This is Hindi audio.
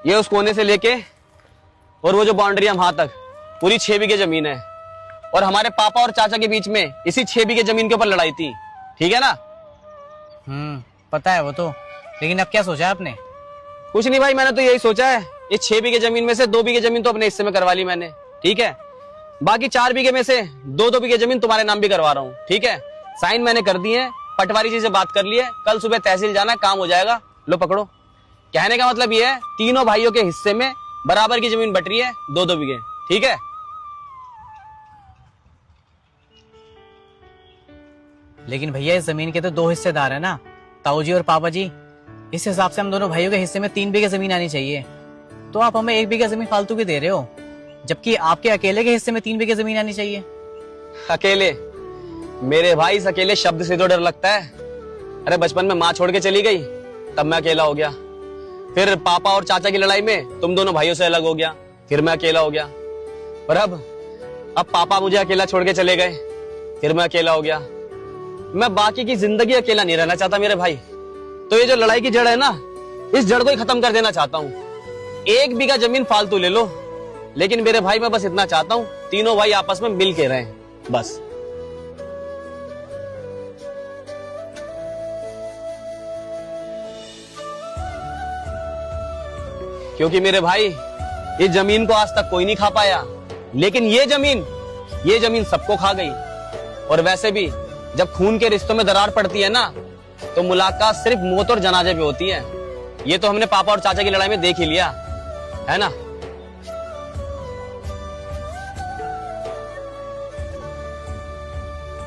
ये उस कोने से लेके और वो जो बाउंड्री है वहां तक पूरी 6 बीघे जमीन है। और हमारे पापा और चाचा के बीच में इसी 6 बीघे जमीन के ऊपर लड़ाई थी, ठीक है ना? पता है वो तो, लेकिन अब क्या सोचा है आपने? कुछ नहीं भाई, मैंने तो यही सोचा है, ये 6 बीघे जमीन में से 2 बीघे जमीन तो अपने हिस्से में करवा ली मैंने, ठीक है? बाकी 4 बीघे में से 2-2 बीघे जमीन तुम्हारे नाम भी करवा रहा हूँ, ठीक है? साइन मैंने कर दिए हैं, पटवारी जी से बात कर ली है, कल सुबह तहसील जाना, काम हो जाएगा। लो पकड़ो। कहने का मतलब ये है, तीनों भाइयों के हिस्से में बराबर की जमीन बट रही है, 2-2 बीघे, ठीक है? लेकिन भैया इस जमीन के तो 2 हिस्सेदार है ना, ताऊ जी और पापा जी। इस हिसाब से हम दोनों भाइयों के हिस्से में 3 बीघे जमीन आनी चाहिए। तो आप हमें 1 बीघा जमीन फालतू की दे रहे हो, जबकि आपके अकेले के हिस्से में 3 बीघे जमीन आनी चाहिए। अकेले? मेरे भाई, इस अकेले शब्द से तो डर लगता है। अरे बचपन में माँ छोड़ के चली गई, तब मैं अकेला हो गया। फिर पापा और चाचा की लड़ाई में तुम दोनों भाइयों से अलग हो गया, फिर मैं अकेला हो गया। और अब पापा मुझे अकेला छोड़ के चले गए, फिर मैं अकेला हो गया। मैं बाकी की जिंदगी अकेला नहीं रहना चाहता मेरे भाई। तो ये जो लड़ाई की जड़ है ना, इस जड़ को ही खत्म कर देना चाहता हूँ। 1 बीघा जमीन फालतू ले लो, लेकिन मेरे भाई मैं बस इतना चाहता हूँ, तीनों भाई आपस में मिल के रहें, बस। क्योंकि मेरे भाई, इस जमीन को आज तक कोई नहीं खा पाया, लेकिन ये जमीन सबको खा गई। और वैसे भी जब खून के रिश्तों में दरार पड़ती है ना, तो मुलाकात सिर्फ मौत और जनाजे पे होती है। ये तो हमने पापा और चाचा की लड़ाई में देख ही लिया, है ना?